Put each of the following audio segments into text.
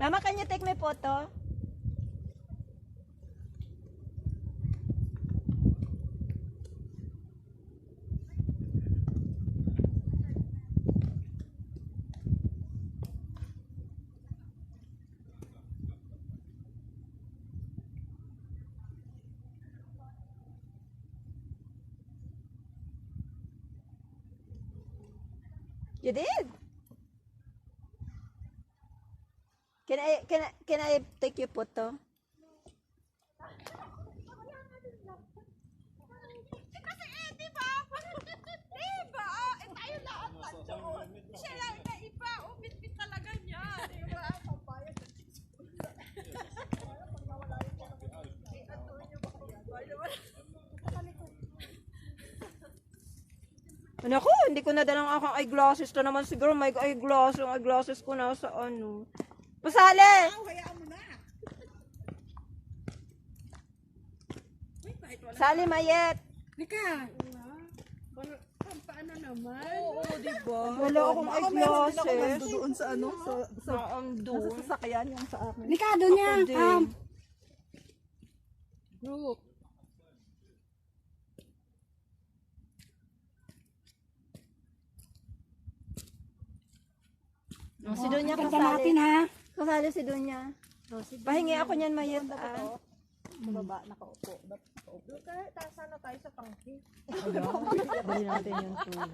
Mama, can you take my photo? You did? Can I take your photo? Kasi di ba? Diba? Tayo lahat nandoon. Siya lang na iba. Bit-bit talaga niya. Di ba? Papaya sa chicks. Pag nawala yung Naku, hindi ko nadalang akong eyeglasses. Ito naman siguro may eyeglasses. Yung eyeglasses ko na sa ano. Pasali! hayaan mo na. Sali, Mayet! Lika. Paano naman? Oo, diba? Wala akong eyeglasses. Doon sa ano, sa Doon. sasakyan yung sa akin. Lika, doon niya. Ako din. Group. Si Dunya Ganda kasali. natin ha. Kasali si Dunya. Pahingi ako niyan, Mayet. Sa baba, nakaupo. Doon ka, sana tayo sa tangki. Bali natin yung tubig.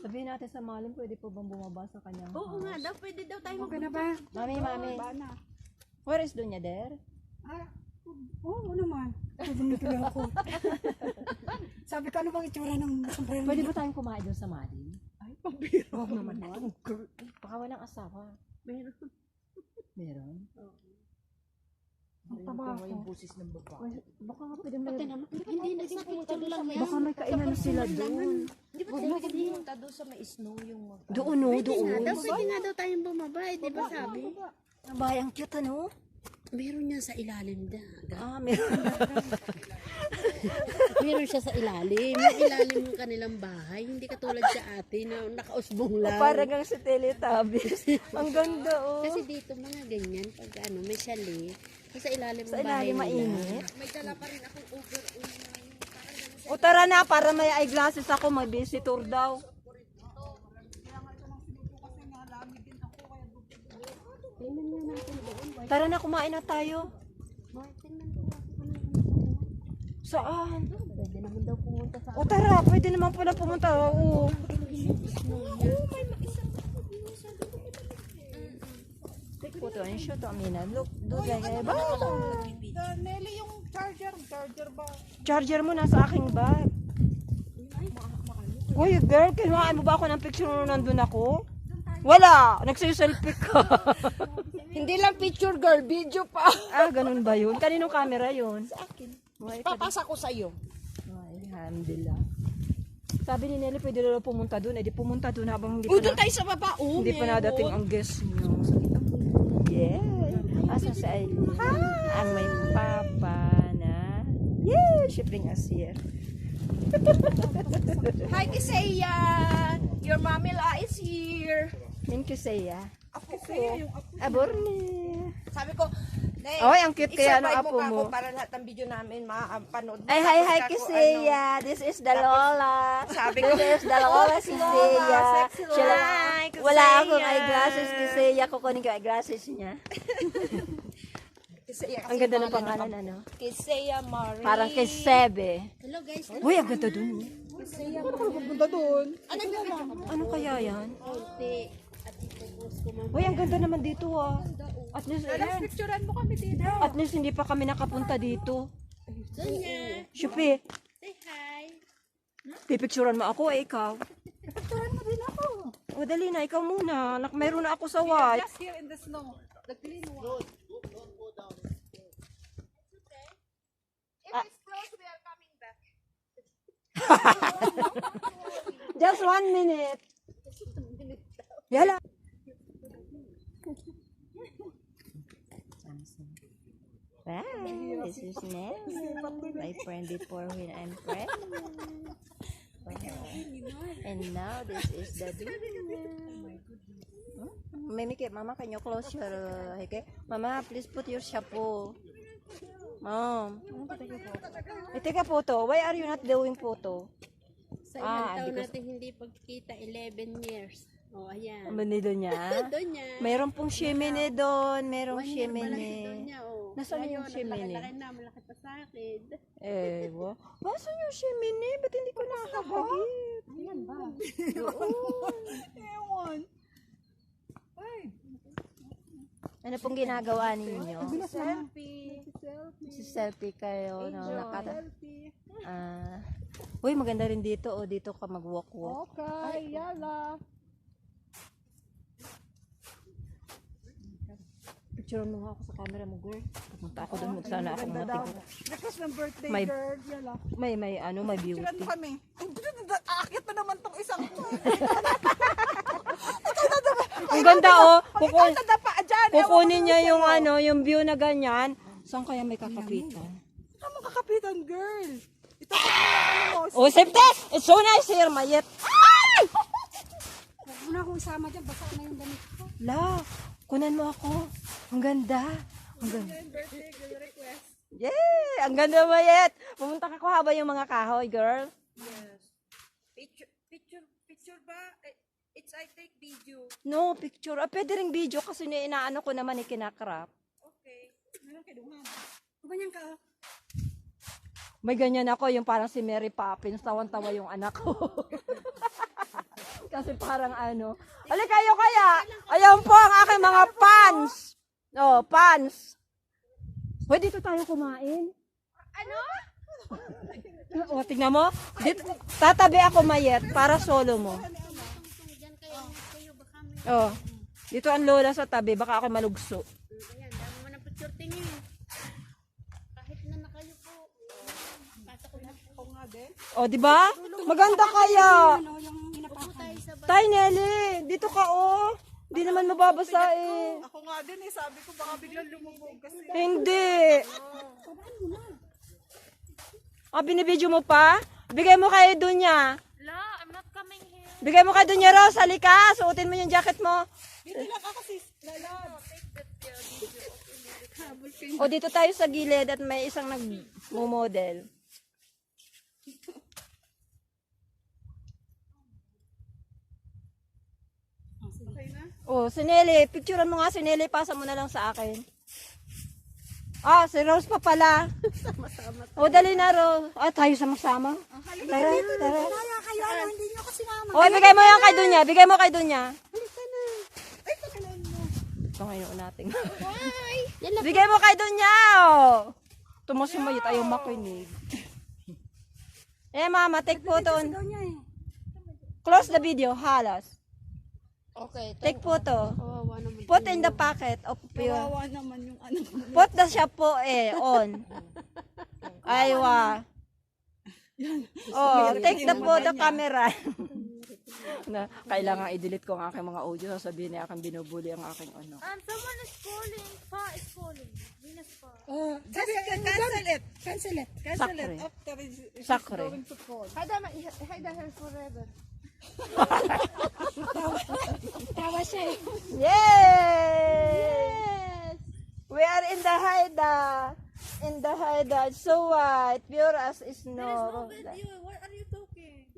Sabihin natin sa Malim, pwede po bang bumaba sa kanyang Oo nga daw, pwede daw tayo Okay na ba? Mami. Where is Dunya there? Oo naman. Pagbunutuloy ako. Sabi ko, ano bang itsura ng sombrero? Pwede ba tayong kumain doon sa Malim? Ay, pambira. Huwag naman na. Baka walang asawa. Meron. Meron? Ang taba ko. Yung busis ng baba. Baka nga pwede meron. Hindi na sa picture lang yan. Baka may kainan sila doon. Di ba tayo pwede punta doon sa may snow yung Doon o, doon. Pwede nga daw tayong bumaba eh, di ba sabi? Abay, ang cute ano? Meron yan sa ilalim dagat. Meron. Meron siya sa ilalim. Yung ilalim ng kanilang bahay. Hindi katulad sa atin na nakausbong lang. Parang ang si Teletubbies. Ang ganda oh. Kasi dito mga ganyan, pag ano, may chalet. Sa ilalim ng Sa bahay ilalim nila. mainit. May dala pa rin akong overall. O tara na, para may eyeglasses ako, may visitor daw. Tara na, kumain na tayo. Saan? Pwede naman daw pumunta sa O tara, pwede naman pala pumunta. Oo. Take photo and shoot, Amina. Look like a bye. Nelly, yung charger ba? Charger mo nasa aking bag. Uy, girl, kinuhaan mo ba ako ng picture nung nandun ako? Wala! Nagsiselfie ka. Hindi lang picture girl, video pa. Ganun ba yun? Kaninong camera yun? Sa akin. Ay, Papasa ko sa'yo. alhamdulillah. Sabi ni Nelly, pwede na pumunta doon. Eh, di pumunta doon habang hindi Uy, pa doon na, tayo sa baba. hindi pa nadating ang guest niyo. Yeah. Asa sa Aileen? Ang may papa na. Yeah, she bring us here. Hi, Kisaya! Your mommy La is here. Thank you, Saya. Ako ko. Aborni. Sabi ko, Nay, Oy, ang cute kaya ng i-survive apo ka mo. ako para lahat ng video namin mapanood mo. Ay, Tapos hi, ako, Kisaya. This is the Lola. Sabi ko, This is the Lola, si Kisaya. sexy Lola. Hi, Wala Kisaya. akong eyeglasses, Kisaya. Kukunin ko eyeglasses niya. Kisaya, Ang ganda ng pangalan, ano? Kisaya Marie. Parang kay Sebe. Hello guys. Uy, ang ganda dun. Punta doon. Ano kaya yan? Ate, post ko mga Uy, ang ganda naman dito ah. At least, ayan. Picturean mo kami dito. At least hindi pa kami nakapunta dito. Sonia. Shupi, Say hi. pipicturan mo ako ikaw. Picturean mo din ako. O dali na, ikaw muna. Mayroon na ako sa white. Just here in the snow. The clean one. If it's closed, we are coming back. Just 1 minute. Yala. Wow, this is Nelly. My friend before when I'm pregnant. And now this is the dinner. Mimi, Mama, can you close your okay? Mama, please put your shampoo. Mom, take a photo. Why are you not doing photo? Sa ilang taon because- natin hindi pagkita, 11 years. Oh, ayan. Ang banido niya. Doon niya. Mayroon pong chimney doon. Mayroong 1 year pa lang doon chimney. niya, oh. Nasaan Ngayon, yung chimney? Malaki na, malaki pa sa akin. Nasaan yung chimney? Ba't hindi ko nakakagit? Ayan ba? Ewan. Ay. Ano pong ginagawa ninyo? Selfie. Selfie kayo. No, Selfie. Uy, maganda rin dito. O, dito ka mag-walk-walk. Okay, yala. Picture mo nga ako sa camera mo, girl. Pupunta ako doon. Sana ako matig. Request ng birthday May- girl. Yala. May beauty. Silan mo kami. Aakit na naman tong isang to. Ang ganda, oh. Ikaw nadapa dyan. Kukunin niya yung yung view na ganyan. Saan kaya may kakapitan? Saan mo kakapitan, girl? Ito ka ano mo. Oh, safety! It's so nice here, Mayet. Huwag mo na akong isama dyan. Basa na yung damit ko. La, kunan mo ako. Ang ganda. Ang ganda. Birthday girl request. Yay! Ang ganda, Mayet. Pumunta ka kuha ba yung mga kahoy, girl? Yes. Picture ba? It's I take video. No, picture. Pwede rin video kasi inaano ko naman ikinakrap. Okay. Meron kayo duhan. Ganyan ka. May ganyan ako, yung parang si Mary Poppins. Tawan-tawa yung anak ko. Kasi parang Ali kayo kaya. Ayan po ang aking mga pants. Oh, pants. Hoy, dito tayo kumain. Ano? O, tingnan mo. Dito, tatabi ako, Mayet, para solo mo. Diyan kayo baka may... Oh, dito ang lola sa tabi. Baka ako malugso. Ayan, dami mo ng picture tingin. Kahit na nakayo po. Pasa ko na. Ako nga din. O, di ba? Maganda kaya. Ano yung Upo tayo sa Tay, Nelly, dito ka, oh. Hindi naman mababasa eh. Ako nga din eh. Sabi ko baka biglang lumubog kasi. Hindi. Binibidyo mo pa? Bigay mo kay Dunya. La, I'm not coming here. Bigay mo kay Dunya Rose. Halika, suotin mo yung jacket mo. Dito lang ako kasi. Lala. O, dito tayo sa gilid at may isang nag-model. Okay na? O, si Nelly. Picturean mo nga si Nelly. Pasa mo na lang sa akin. Si Rose pa pala. O, dali na, Rose. Tayo sama-sama. Tara, tara. kaya kayo, hindi nyo kasi mama. O, bigay mo yan kay Dunya. Bigay mo kay Dunya. Ay, pakalan mo. Ito ngayon natin. Bigay mo kay Dunya. Oh. Tumusumayit. Ayaw makinig. Mama, take photo. Close the video. Halas. Okay, Take photo. kawawa naman. Put in the pocket of your... Kawawa naman yung ano. Put the shampoo on. Aywa. Oh, take the photo camera. Kailangan i-delete ko ang aking mga audio. Sasabihin niya aking binubuli ang aking ano. Someone is calling. Pa is calling. Venus pa. Cancel it. Cancel it. Cancel Sakre. it after it's Sakre. going to call. Hide her forever. Tawa siya eh. Yes! We are in the Haida. In the Haida. It's so white. Pure as snow. What are you talking?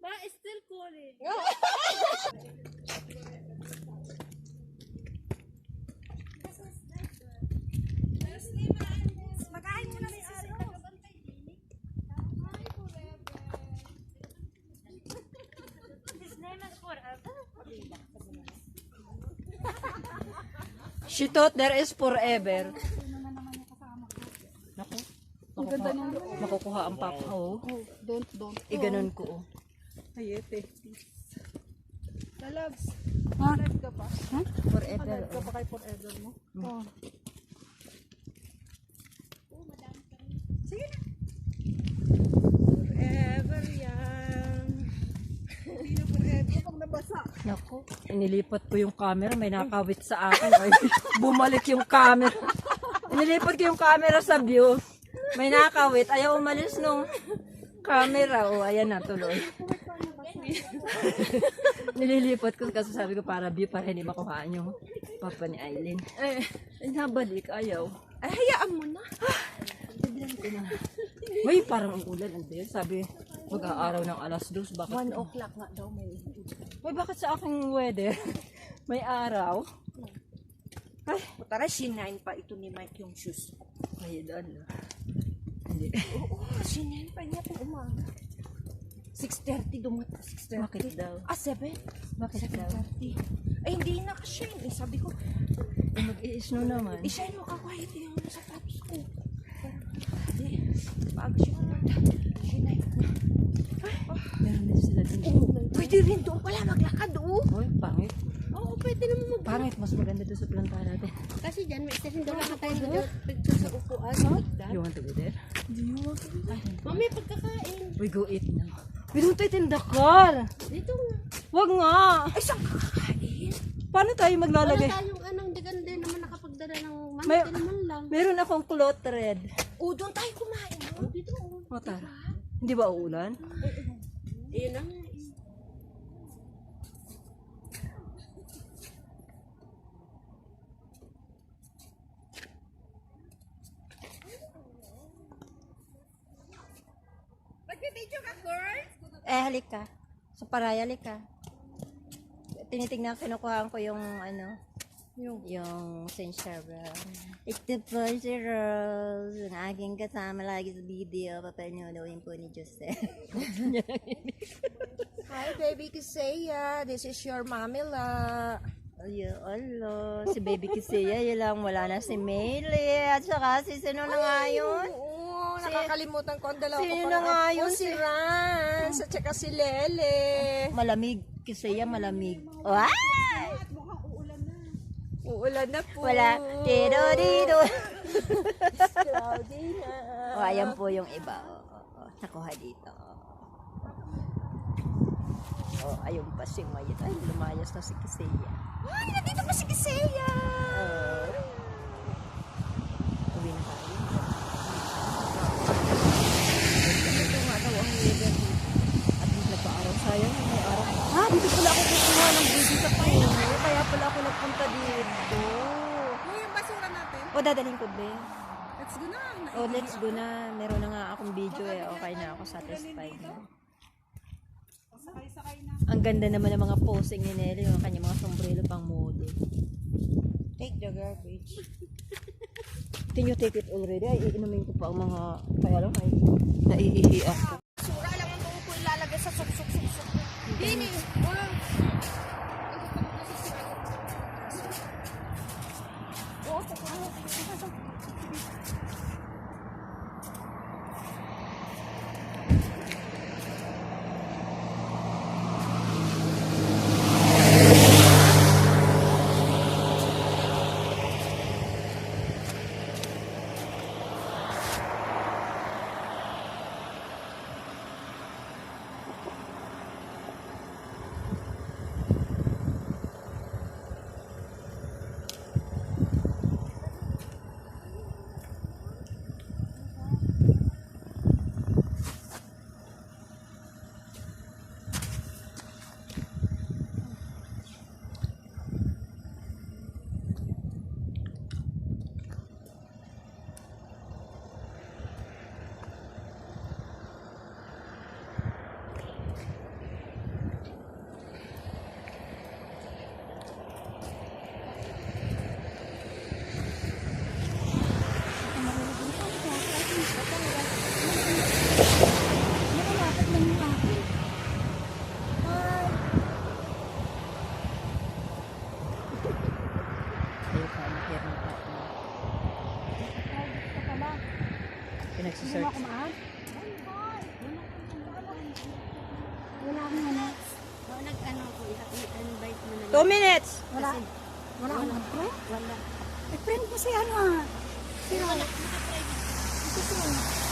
Ma is still calling. Magahin mo na si Rose. His name is forever. She thought there is forever. Naku. Makukuha ang papa. Oh. Don't. Iganon ko. Oh. Ayete. Lalabs. Ha? Live ka pa? Forever. Live ka pa kay forever mo? Oh. Forever yan. Hindi na forever pag nabasa. Naku. Inilipat ko yung camera. May nakawit sa akin. Ay, bumalik yung camera. Inilipat ko yung camera sa view. May nakawit. Ayaw umalis nung camera. O, ayan na, tuloy. Nililipat ko kasi sabi ko para view para hindi makuhaan yung papa ni Aileen. Nabalik, ayaw. Ay, hayaan mo na. Uy, parang ang ulan. Andun. Sabi, mag-aaraw ng alas 2. Bakit? 1 o'clock nga daw may. Uy, bakit sa aking weather may araw? Ay, Tara, sinain pa ito ni Mike yung shoes. ay, doon. Hindi. Oo, sinain pa niya itong umaga. 6:30 dumata. 6:30. Bakit daw? 7? Bakit daw? 7:30. Ay, hindi naka-shine. Eh, sabi ko, Mag-i-snow naman. i-shine mo ka kahit yung sapatos ko. Hindi. Pag siya kumanda. Sinain na. Meron din sila din. Pwede rin doon pala maglakad, oh. Uy, pangit. Oo, pwede naman mag... Pangit, mas maganda doon sa plantahan natin. Kasi dyan, may isa rin daw lang tayo picture sa upuan. You want to go there? Mami, pagkakain. We go eat na. We don't eat in the car. Dito nga. Wag nga. Ay, saan ka kakain? Paano tayo Wala maglalagay? tayong anong diganda naman nakapagdala ng May- mantel naman lang. Meron akong cloth thread. Oh, doon tayo kumain, no? Dito, oh. O, tara. Hindi ba uulan? Ayun na nga. Nag-video ka, girl? Halika. Sa paraya, halika. Tinitignan, kinukuhaan ko yung yung Senshara. Ito po si Rose, ang aking kasama lagi sa video. Papanoodin po ni Jose. Hi, baby Kisaya. This is your mamila. Ay, alo. Si Baby Kisaya, yun lang. Wala na si Meili. At saka si sino na nga yun? Oo, nakakalimutan ko ang dalawa ko. Sino na nga yun? Si Rans, at saka si Lele. Malamig. Kisaya, malamig. Wow! Uulan na po. Wala. Dito, dito. Cloudy na. O, ayan po yung iba. O, nakuha dito. O, ayun pa si Mayit. Ay, lumayas na si Kisaya. Ay, nandito pa si Kisaya. Uwi na tayo. Ito nga daw ang weather. At least nagpa-araw. Sayang, may araw. Ha, dito pala ako kukuha ng baby sa payo. Kaya pala ako nagpunta dito. Yung basura natin. O, dadaling ko, be. Let's go na. O, let's go na. Meron na nga akong video eh. Okay na ako, satisfied na. Sakay-sakay na. Ang ganda naman ng mga posing ni Nelly, yung kanyang mga sombrero pang model. Take the garbage. Can you take it already? Ay, iinumin ko pa ang mga, kaya lang ay, naiihi ako. Basura lang ang buko ilalagay sa suksuk-suksuk. Dini. Wow. Ayun pa, ang hair ng tatlo. Pinagsisearch. Oh, nag-ano ko, i-invite mo na. 2 minutes! Wala akong pre? Wala. Eh, friend mo si ano ah. Pero naka-private. Ito siya.